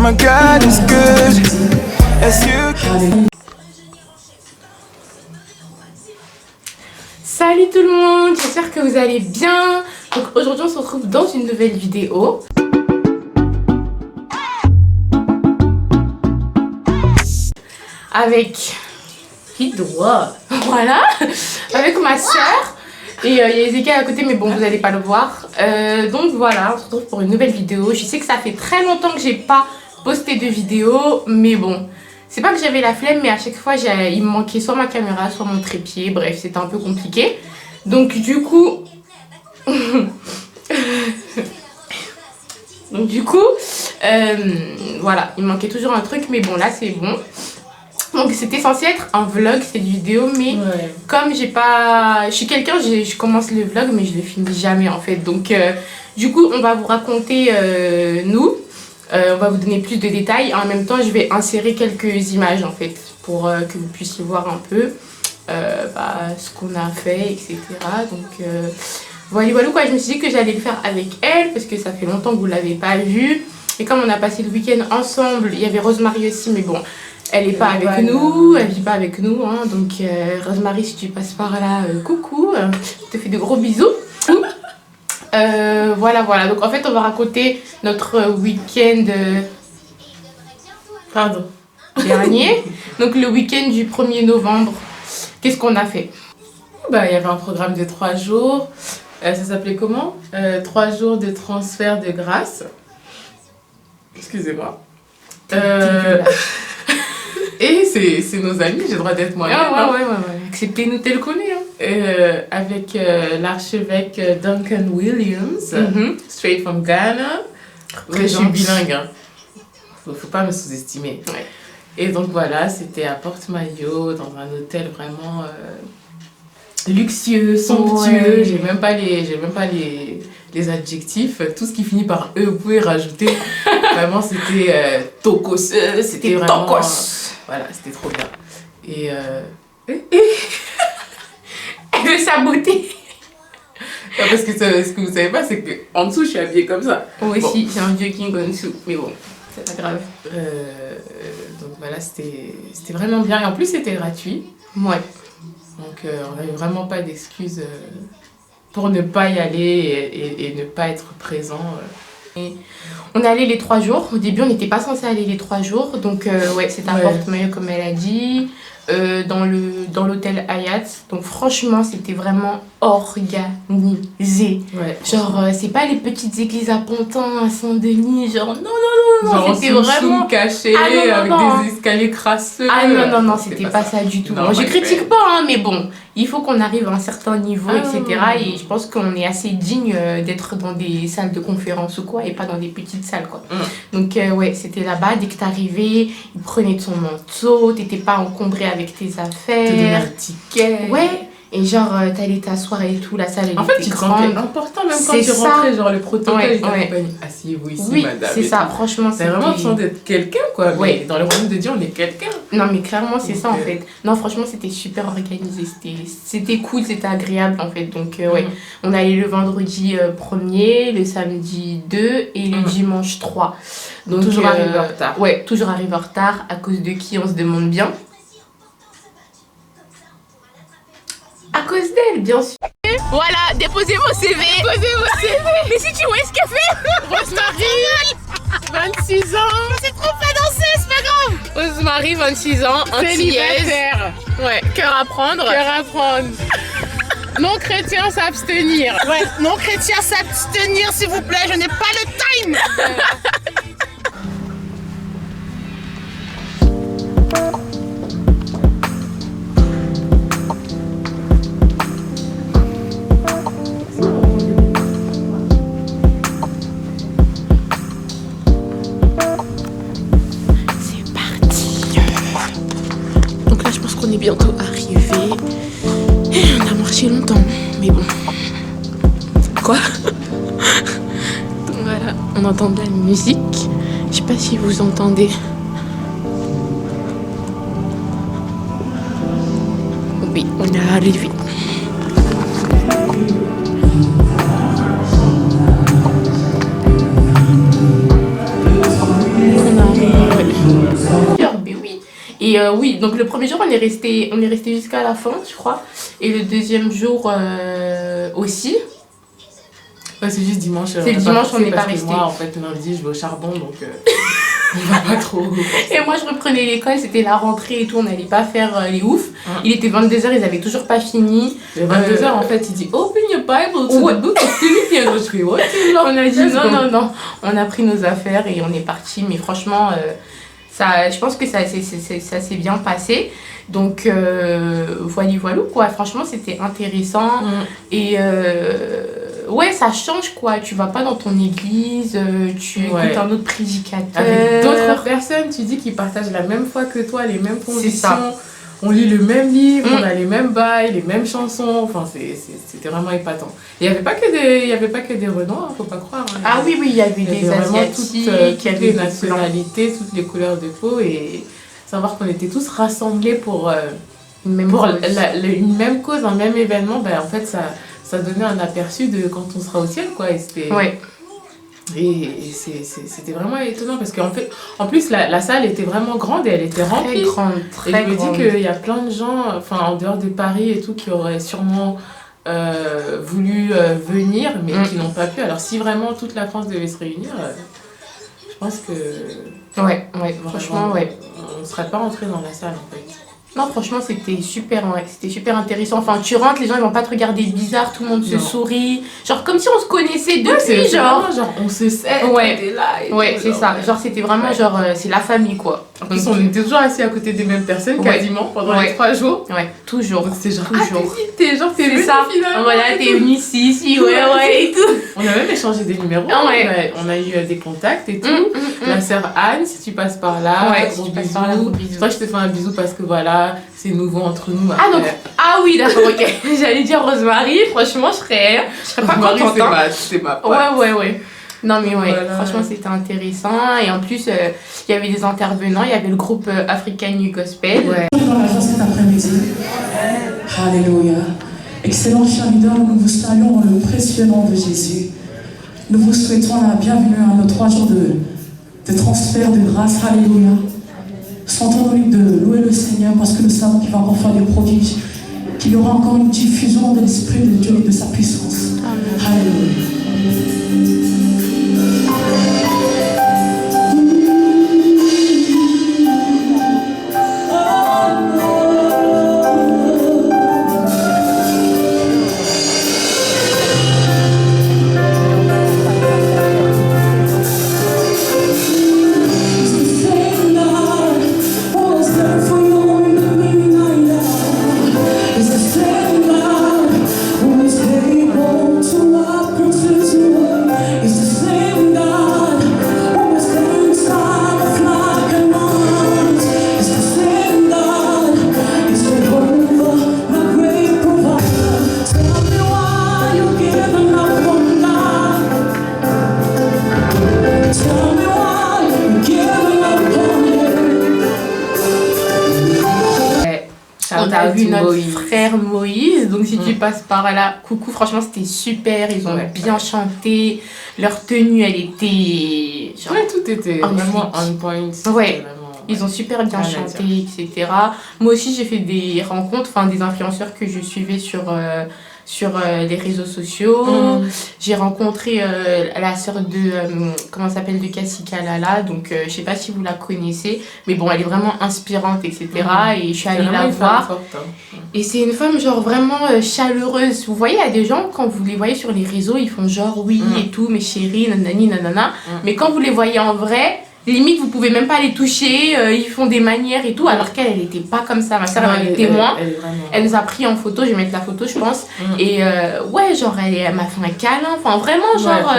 my God is good. As you can. Salut tout le monde, j'espère que vous allez bien. Donc aujourd'hui on se retrouve dans une nouvelle vidéo. Avec Hidwa, voilà, avec ma soeur. Et il y a Ezekiel à côté, mais bon, vous n'allez pas le voir. Donc voilà, on se retrouve pour une nouvelle vidéo. Je sais que ça fait très longtemps que j'ai pas posté de vidéo, mais bon, c'est pas que j'avais la flemme, mais à chaque fois, il me manquait soit ma caméra, soit mon trépied. Bref, c'était un peu compliqué. Donc du coup... voilà, il me manquait toujours un truc, mais bon, là, c'est bon. Donc c'était censé être un vlog cette vidéo, mais comme j'ai pas... Je suis quelqu'un, je commence le vlog mais je le finis jamais en fait. Donc du coup on va vous raconter on va vous donner plus de détails. En même temps je vais insérer quelques images en fait pour que vous puissiez voir un peu ce qu'on a fait, etc. Donc voilà quoi, je me suis dit que j'allais le faire avec elle parce que ça fait longtemps que vous l'avez pas vue. Et comme on a passé le week-end ensemble, il y avait Rosemary aussi, mais bon... Elle n'est pas avec nous, elle vit pas avec nous, hein, donc Rosemary, si tu passes par là, coucou, je te fais de gros bisous. Voilà, donc en fait on va raconter notre week-end dernier, donc le week-end du 1er novembre, qu'est-ce qu'on a fait? Il y avait un programme de 3 jours, ça s'appelait comment 3 jours de transfert de grâce, excusez-moi. Et c'est nos amis, j'ai le droit d'être moi-même. Ouais. Acceptez-nous tel qu'on est. Hein. Avec l'archevêque Duncan Williams, straight from Ghana. Je suis bilingue. Hein. Faut pas me sous-estimer. Ouais. Et donc voilà, c'était à Porte-Maillot, dans un hôtel vraiment luxueux, somptueux. J'ai même pas les adjectifs. Tout ce qui finit par E, vous pouvez rajouter. Vraiment, c'était tocos. C'était vraiment... tocos. Voilà, c'était trop bien. Et Elle veut saboter. Non, parce que ce que vous savez pas, c'est qu'en dessous, je suis habillée comme ça. Moi aussi, j'ai un vieux king en dessous. Mais bon, c'est pas grave. Donc voilà, c'était vraiment bien. Et en plus, c'était gratuit. Ouais. Donc on n'avait vraiment pas d'excuses pour ne pas y aller et ne pas être présent. Et on est allé les 3 jours. Au début, on n'était pas censé aller les 3 jours. Donc, c'est à Porte-Maillot, comme elle a dit. Dans l'hôtel Hyatt. Donc, franchement, c'était vraiment organisé. Ouais. Genre, c'est pas les petites églises à Pantin, à Saint-Denis. Genre, non. Genre, c'était vraiment caché avec des escaliers crasseux. Ah non, c'était pas ça du tout. Non, moi, je critique pas, hein, mais bon, il faut qu'on arrive à un certain niveau, etc. Et je pense qu'on est assez digne d'être dans des salles de conférence ou quoi, et pas dans des petites salles, quoi. Donc, c'était là-bas. Dès que t'arrivais, ils prenaient ton manteau, t'étais pas encombré avec tes affaires. Te donner un ticket. Ouais. Et genre, t'allais t'asseoir et tout, la salle, elle en fait, était tu te grande. sentais important même quand tu rentrais, genre le protocole, il t'accompagnait. Asseyez-vous ici, oui, madame. c'est ça, franchement. C'est vraiment le sens d'être quelqu'un, quoi. Mais dans le royaume de Dieu, on est quelqu'un. Non, mais clairement, c'est ça, en fait. Non, franchement, c'était super organisé. C'était cool, c'était agréable, en fait. Donc, on allait le vendredi 1er, le samedi 2 et le dimanche 3. Donc, toujours arrivé en retard. Ouais, toujours arrivé en retard. À cause de qui, on se demande bien. À cause d'elle, bien sûr. Voilà, déposez vos CV. Mais si tu vois ce qu'elle fait. Rosemary, 26 ans. C'est trop pas danser, c'est pas grave. Rosemary, 26 ans, antillaise. Ouais, cœur à prendre. Non chrétien s'abstenir. Ouais, non chrétien s'abstenir, s'il vous plaît, je n'ai pas le time. On est bientôt arrivé. On a marché longtemps, mais bon. Quoi? Donc voilà, on entend de la musique. Je sais pas si vous entendez. Oui, on est arrivé. On est Et oui, donc le premier jour, on est resté jusqu'à la fin, je crois. Et le deuxième jour aussi. Ouais, c'est juste dimanche. C'est le dimanche, on n'est pas parce que resté. moi, en fait, lundi, je vais au charbon, donc on va pas trop. Et moi, je reprenais l'école, c'était la rentrée et tout, on n'allait pas faire les oufs. Il était 22h, ils avaient toujours pas fini. Et 22h, en fait, il dit Open your Bible to the book of Philippians. Je fais what? On a dit non. On a pris nos affaires et on est parti. Mais franchement, je pense que ça s'est bien passé. Donc, voilà quoi. Franchement, c'était intéressant. Et ouais, ça change quoi. Tu vas pas dans ton église, tu écoutes un autre prédicateur. Avec d'autres personnes, tu dis qu'ils partagent la même foi que toi, les mêmes convictions. C'est ça. On lit le même livre, on a les mêmes bails, les mêmes chansons. Enfin, c'était vraiment épatant. Il n'y avait pas que des Renois, faut pas croire. Hein. Ah oui, il y avait des Asiatiques, toutes les nationalités, toutes les couleurs de peau. Et savoir qu'on était tous rassemblés pour une même cause, un même événement, ben, en fait, ça donnait un aperçu de quand on sera au ciel, quoi. Et c'était... Ouais. Et c'était vraiment étonnant parce qu'en fait, en plus, la salle était vraiment grande et elle était remplie. Très grande. Et je me dis qu'il y a plein de gens, enfin, en dehors de Paris et tout, qui auraient sûrement voulu venir, mais qui n'ont pas pu. Alors, si vraiment toute la France devait se réunir, je pense que... Ouais, franchement, ouais. On ne serait pas rentré dans la salle, en fait. Non, franchement, c'était super intéressant. Enfin, tu rentres, les gens ils vont pas te regarder bizarre, tout le monde se sourit. Genre, comme si on se connaissait depuis, genre, on se sait, ouais, là. Ouais, c'est ça. Genre, c'était vraiment, genre, c'est la famille, quoi. En plus, on était toujours assis à côté des mêmes personnes, quasiment, pendant les 3 jours. Ouais, toujours. Donc, c'est genre, toujours. T'es venu ça. finalement. Voilà, t'es venu ici, ouais, et tout. On a même échangé des numéros. Ouais. On a eu des contacts et tout. La sœur Anne, si tu passes par là, gros bisous. Toi, je te fais un bisou parce que voilà, c'est nouveau entre nous. Ah oui, d'accord, ok. J'allais dire Rosemary, franchement, je serais pas contente. C'est ma pote. Ouais. Non mais ouais, voilà. Franchement c'était intéressant et en plus il y avait des intervenants, il y avait le groupe African New Gospel. Ouais. Dans la joie cet après-midi. Alléluia. Excellent cher leader, nous vous saluons dans le précieux nom de Jésus. Nous vous souhaitons la bienvenue à nos 3 jours de transfert de grâce. Alléluia. Sentons-nous libres de louer le Seigneur parce que nous savons qu'il va encore faire des prodiges, qu'il y aura encore une diffusion de l'Esprit de Dieu et de sa puissance. Amen. Alléluia. On a vu notre frère Moïse, donc si tu passes par là, coucou, franchement c'était super, ils ont bien chanté, leur tenue elle était... Genre, tout était vraiment on point. Ouais, ils ont super bien chanté, etc. Moi aussi j'ai fait des rencontres, enfin des influenceurs que je suivais sur les réseaux sociaux. J'ai rencontré la sœur de comment ça s'appelle, de Cassie Kalala, donc je sais pas si vous la connaissez, mais bon elle est vraiment inspirante, etc. Et je suis allée la voir et c'est une femme genre vraiment chaleureuse. Vous voyez, il y a des gens quand vous les voyez sur les réseaux ils font genre oui et tout, mes chéris, nanani nanana, mais quand vous les voyez en vrai, limite vous pouvez même pas les toucher, ils font des manières et tout, alors qu'elle était pas comme ça. Ma soeur elle était témoin, elle nous a pris en photo, je vais mettre la photo je pense, et ouais genre elle m'a fait un câlin, enfin vraiment genre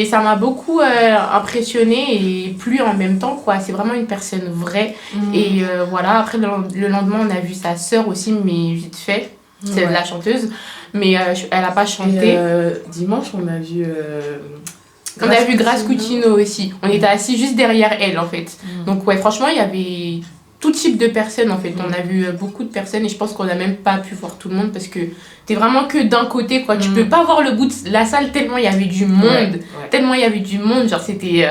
ça m'a beaucoup impressionnée et plu en même temps quoi. C'est vraiment une personne vraie. Et voilà, après le lendemain on a vu sa sœur aussi, mais vite fait, c'est la chanteuse, mais elle a pas chanté. Et, dimanche on a vu on a vu Grace Coutinho aussi. On était assis juste derrière elle en fait. Donc ouais, franchement, il y avait tout type de personnes en fait. On a vu beaucoup de personnes et je pense qu'on n'a même pas pu voir tout le monde parce que t'es vraiment que d'un côté quoi. Tu peux pas voir le bout de la salle tellement il y avait du monde. Tellement il y avait du monde. Genre c'était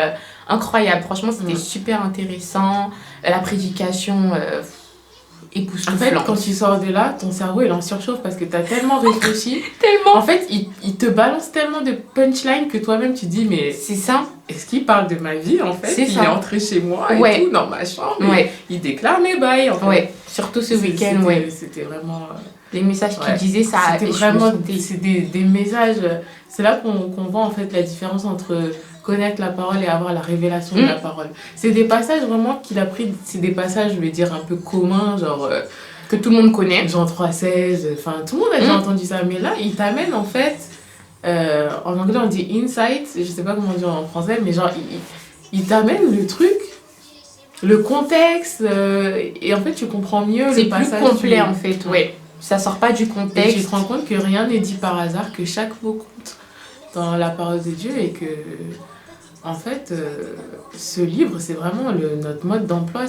incroyable. Franchement, c'était super intéressant. La prédication En fait, époustouflante. quand tu sors de là, ton cerveau il en surchauffe parce que t'as tellement réfléchi. Tellement. En fait, il te balance tellement de punchlines que toi-même tu dis, mais C'est ça. est-ce qu'il parle de ma vie en fait? C'est Il ça. est entré chez moi et Ouais. tout, dans ma chambre. et Ouais. Il déclare mes bails en fait. Ouais. Surtout ce week-end, ouais. C'était vraiment. Les messages qu'il Ouais. disait, ça a C'était vraiment des messages. C'est là qu'on voit en fait la différence entre connaître la parole et avoir la révélation de la parole. C'est des passages vraiment qu'il a pris, c'est des passages, je vais dire, un peu communs, genre que tout le monde connaît. Jean 3,16, enfin tout le monde a déjà entendu ça, mais là il t'amène en fait, en anglais on dit insight, je sais pas comment dire en français, mais genre il t'amène le truc, le contexte, et en fait tu comprends mieux C'est le plus passage. complet en fait, ouais. Ça sort pas du Et tu contexte. te rends compte que rien n'est dit par hasard, que chaque mot compte dans la parole de Dieu et que, en fait, ce livre, c'est vraiment notre mode d'emploi.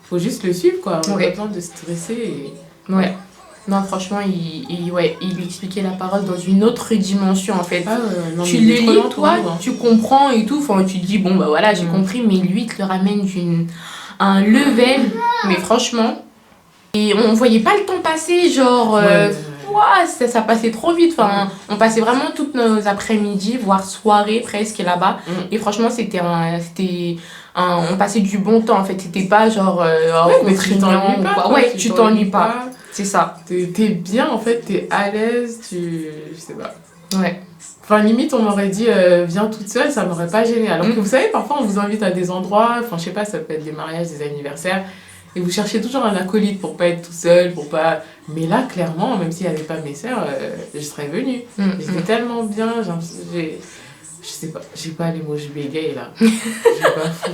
Faut juste le suivre, quoi. On a Ouais. pas besoin de stresser. Et... Ouais. Non, franchement, il expliquait la parole dans une autre dimension en fait. Non, Tu mais il est le trop lis, lent, toi, ton livre, hein. tu comprends et tout. Enfin, tu te dis, bon, bah voilà, j'ai compris, mais lui, il te le ramène un level. Mais franchement, et on voyait pas le temps passer, genre. Ouais. Ouah, ça passait trop vite. Enfin, on passait vraiment toutes nos après-midi, voire soirées presque là-bas. Et franchement, on passait du bon temps en fait. C'était pas genre Mais tu t'ennuies pas. quoi, Ouais, tu t'ennuies pas. C'est ça. T'es bien, en fait, t'es à l'aise, je sais pas. Ouais. Enfin, limite, on m'aurait dit, viens toute seule, ça m'aurait pas gêné. Alors que vous savez, parfois, on vous invite à des endroits, enfin, je sais pas, ça peut être des mariages, des anniversaires, et vous cherchez toujours un acolyte pour pas être tout seul, pour pas... Mais là, clairement, même s'il y avait pas mes sœurs, je serais venue. J'étais tellement bien, je sais pas, j'ai pas les mots, je bégaye là. J'ai pas fou.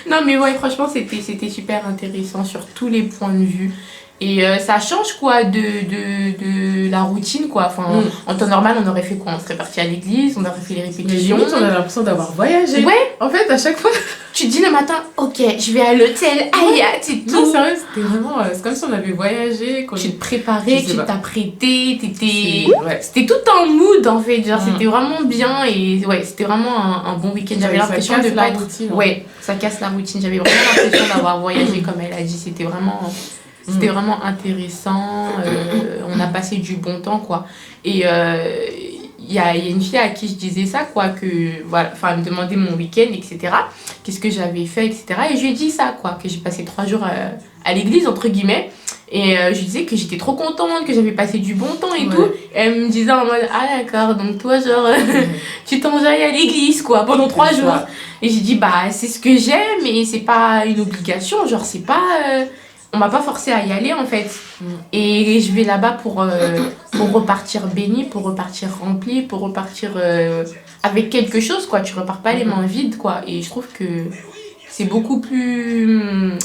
Non mais ouais, franchement, c'était super intéressant sur tous les points de vue. Et ça change quoi de la routine quoi. Enfin, en temps normal, on aurait fait quoi? On serait parti à l'église, on aurait fait les Mais répétitions. limite, on a l'impression d'avoir voyagé. Ouais. En fait, à chaque fois. Tu te dis le matin, ok, je vais à l'hôtel, Hayat et Non, tout. sérieux, c'était vraiment. C'est comme si on avait voyagé. Tu te préparais, Je sais tu pas. t'apprêtais, Ouais. c'était tout en mood en fait, genre c'était vraiment bien et ouais, c'était vraiment un bon week-end. J'avais Ça l'impression casse de la pas être... routine, hein. Ouais, ça casse la routine. J'avais vraiment l'impression d'avoir voyagé comme elle a dit. C'était vraiment intéressant. On a passé du bon temps quoi. Et il y a une fille à qui je disais ça quoi, que voilà, enfin elle me demandait mon week-end etc. Qu'est-ce que j'avais fait etc. Et je lui ai dit ça quoi, que j'ai passé 3 jours à l'église entre guillemets. Et je lui disais que j'étais trop contente, que j'avais passé du bon temps et tout. Et elle me disait en mode, ah d'accord, donc toi genre, tu t'enjailles à l'église quoi, pendant 3 jours. Ça. Et j'ai dit, bah c'est ce que j'aime et c'est pas une obligation, genre c'est pas... on m'a pas forcé à y aller en fait. Et je vais là-bas pour repartir bénie, pour repartir remplie, pour repartir avec quelque chose quoi. Tu repars pas les mains vides quoi. Et je trouve que c'est beaucoup plus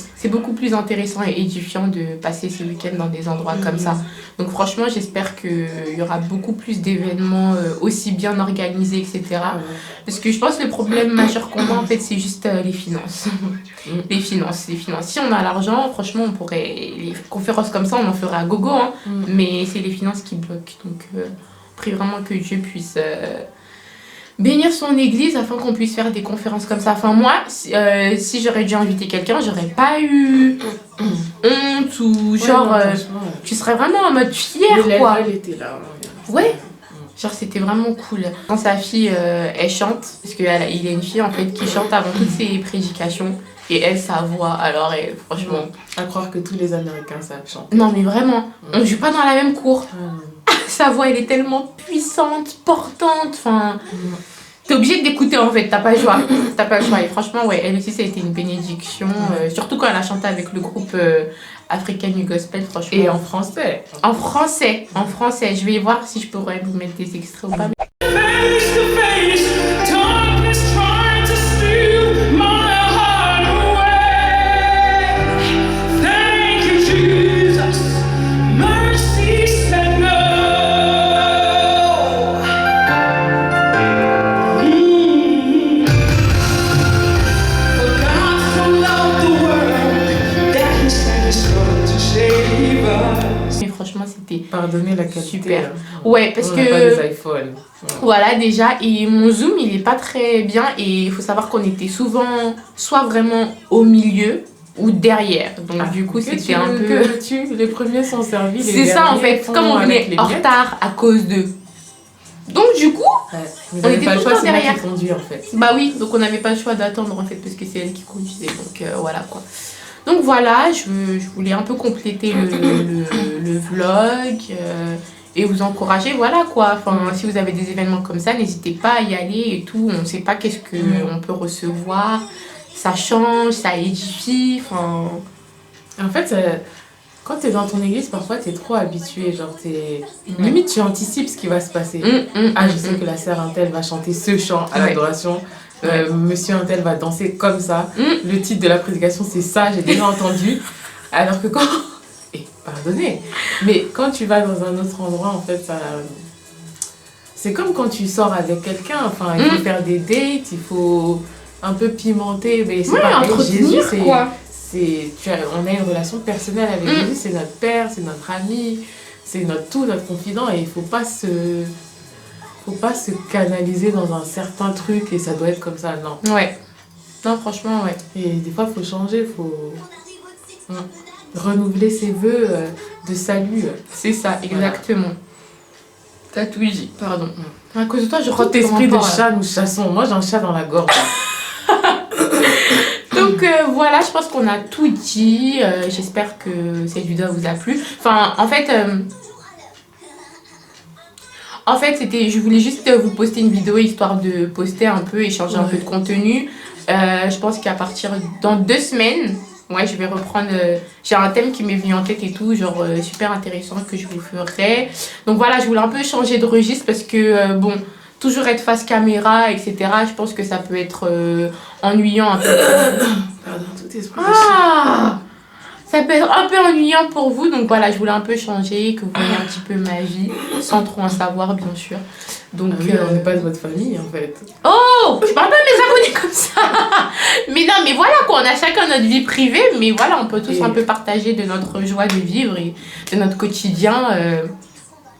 intéressant et édifiant de passer ce week-end dans des endroits comme ça. Donc franchement, j'espère qu'il y aura beaucoup plus d'événements aussi bien organisés, etc. Parce que je pense que le problème majeur qu'on a, en fait, c'est juste les finances. Les finances. Si on a l'argent, franchement, on pourrait... Les conférences comme ça, on en ferait à gogo, hein. Mais c'est les finances qui bloquent. Donc, on prie vraiment que Dieu puisse... bénir son église afin qu'on puisse faire des conférences comme ça. Enfin moi, si j'aurais dû inviter quelqu'un, j'aurais pas eu honte ou genre... tu serais vraiment en mode fière quoi. Elle était là. Ouais. Genre c'était vraiment cool. Quand sa fille, elle chante, parce qu'il y a une fille en fait qui chante avant toutes ses prédications. Et elle, sa voix, alors elle, franchement... À croire que tous les Américains savent chanter. Non mais vraiment, on joue pas dans la même cour. Sa voix, elle est tellement puissante, portante, enfin... T'es obligé d'écouter en fait, t'as pas le choix. Et franchement, ouais, elle aussi, ça a été une bénédiction. Surtout quand elle a chanté avec le groupe African New Gospel, franchement. Et en français. En français. Je vais voir si je pourrais vous mettre des extraits ou pas. Face to face, darkness tried to steal my heart away. Thank you, Jesus. Mercy said no. For God so loved the world that He sent His Son to save us. Mais franchement, c'était Pardonnez la qualité. super. Hein. Ouais, parce On que... n'a pas des iPhones. Ouais. Voilà, déjà, et mon zoom, il est pas très bien, et il faut savoir qu'on était souvent soit vraiment au milieu ou derrière. Donc, du coup, c'était un peu... Les premiers sont servis, les C'est ça, en derniers fait, font comme on avec venait les en miettes. retard à cause d'eux. Donc, du coup, Ouais. Vous On n'avez était pas le tout choix, le temps c'est moi derrière. qui conduis en fait. bah oui, donc on n'avait pas le choix d'attendre, en fait, parce que c'est elle qui conduisait. Donc, voilà, quoi. Donc, voilà, je voulais un peu compléter le vlog et vous encourager, voilà, quoi. Enfin, si vous avez des événements comme ça, n'hésitez pas à y aller et tout. On ne sait pas qu'est-ce qu'on peut recevoir. Ça change, ça édifie, enfin... En fait, quand tu es dans ton église, parfois tu es trop habitué. Genre, limite, tu anticipes ce qui va se passer. Je sais que la sœur Intel va chanter ce chant à l'adoration. Monsieur Intel va danser comme ça. Le titre de la prédication, c'est ça, j'ai déjà entendu. Alors que quand... pardonnez, mais quand tu vas dans un autre endroit, en fait, ça... C'est comme quand tu sors avec quelqu'un. Enfin, il faut faire des dates, il faut un peu pimenter. Mais c'est pareil, entretenir, Jésus, quoi. on a une relation personnelle avec Jésus, c'est notre père, c'est notre ami, c'est notre tout, notre confident, et il faut pas se canaliser dans un certain truc et ça doit être comme ça, non. Ouais. Non, franchement, ouais. Et des fois, il faut changer, il faut renouveler ses vœux de salut. C'est ça, exactement. T'as tout dit, pardon. À cause de toi, je Tout rentre esprit de chat, nous chassons. Moi, j'ai un chat dans la gorge. Donc voilà, je pense qu'on a tout dit. J'espère que cette vidéo vous a plu. Enfin, en fait, je voulais juste vous poster une vidéo histoire de poster un peu, échanger un peu de contenu. Je pense qu'à partir dans 2 semaines, je vais reprendre. J'ai un thème qui m'est venu en tête et tout, genre super intéressant que je vous ferai. Donc voilà, je voulais un peu changer de registre parce que bon. Toujours être face caméra, etc. Je pense que ça peut être ennuyant un peu. Pardon, tout esprit Ça peut être un peu ennuyant pour vous. Donc voilà, je voulais un peu changer, que vous voyez un petit peu ma vie, sans trop en savoir, bien sûr. Donc, on n'est pas de votre famille, en fait. Oh, je parle pas de mes abonnés comme ça. Mais non, mais voilà quoi, on a chacun notre vie privée. Mais voilà, on peut tous un peu partager de notre joie de vivre et de notre quotidien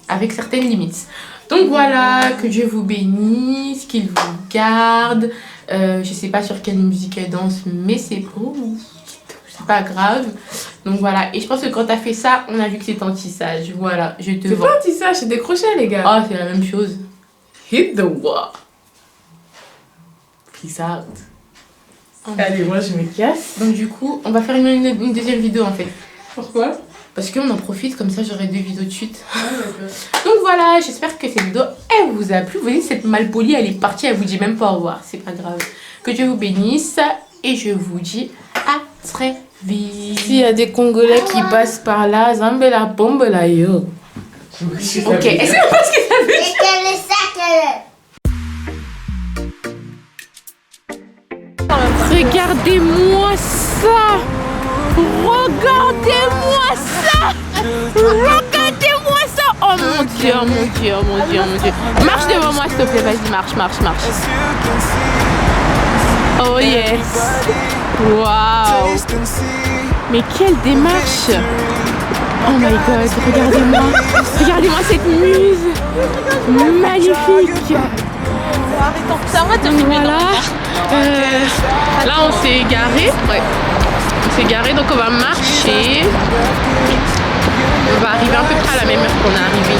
avec certaines limites. Donc voilà, que Dieu vous bénisse, qu'il vous garde. Je sais pas sur quelle musique elle danse, mais c'est pas grave. Donc voilà, et je pense que quand t'as fait ça, on a vu que c'est un tissage. Voilà, je te vends. C'est pas un tissage, c'est des crochets, les gars. Oh, c'est la même chose. Hit the wall. Peace out. Allez, moi je me casse. Donc du coup, on va faire une deuxième vidéo en fait. Pourquoi? Parce qu'on en profite, comme ça j'aurai 2 vidéos de suite. Donc voilà, j'espère que cette vidéo, elle vous a plu. Vous voyez, cette malpolie, elle est partie, elle vous dit même pas au revoir. C'est pas grave. Que Dieu vous bénisse et je vous dis à très vite. S'il y a des Congolais qui passent par là, Zambela bombe la yo. Ok, est-ce que vous savez ce que ça veut dire? Regardez-moi ça! Regardez-moi ça! Regardez-moi ça! Oh mon Dieu, mon Dieu, mon Dieu, mon Dieu. Marche devant moi s'il te plaît, vas-y, marche, marche, marche. Oh yes! Waouh! Mais quelle démarche! Oh my god, regardez-moi! Regardez-moi cette muse! Magnifique! Voilà! Là on s'est garé. Ouais. On s'est garé, donc on va marcher. On va arriver à peu près à la même heure qu'on est arrivé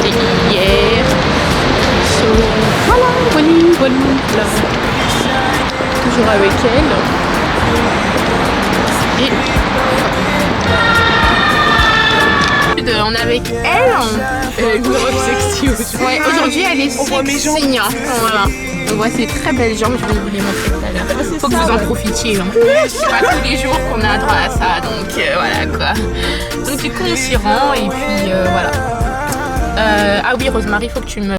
hier. So, voilà, voilà. Toujours avec elle. Et on est avec elle. Une robe sexy aussi. Ouais, aujourd'hui elle est sexy. Voilà. On voit ces très belles jambes, je vais vous les montrer tout à l'heure. Faut que vous en profitiez. Hein. C'est pas tous les jours qu'on a droit à ça, donc voilà quoi. Donc du coup on s'y rend et puis voilà. Ah oui Rosemary, faut que tu me...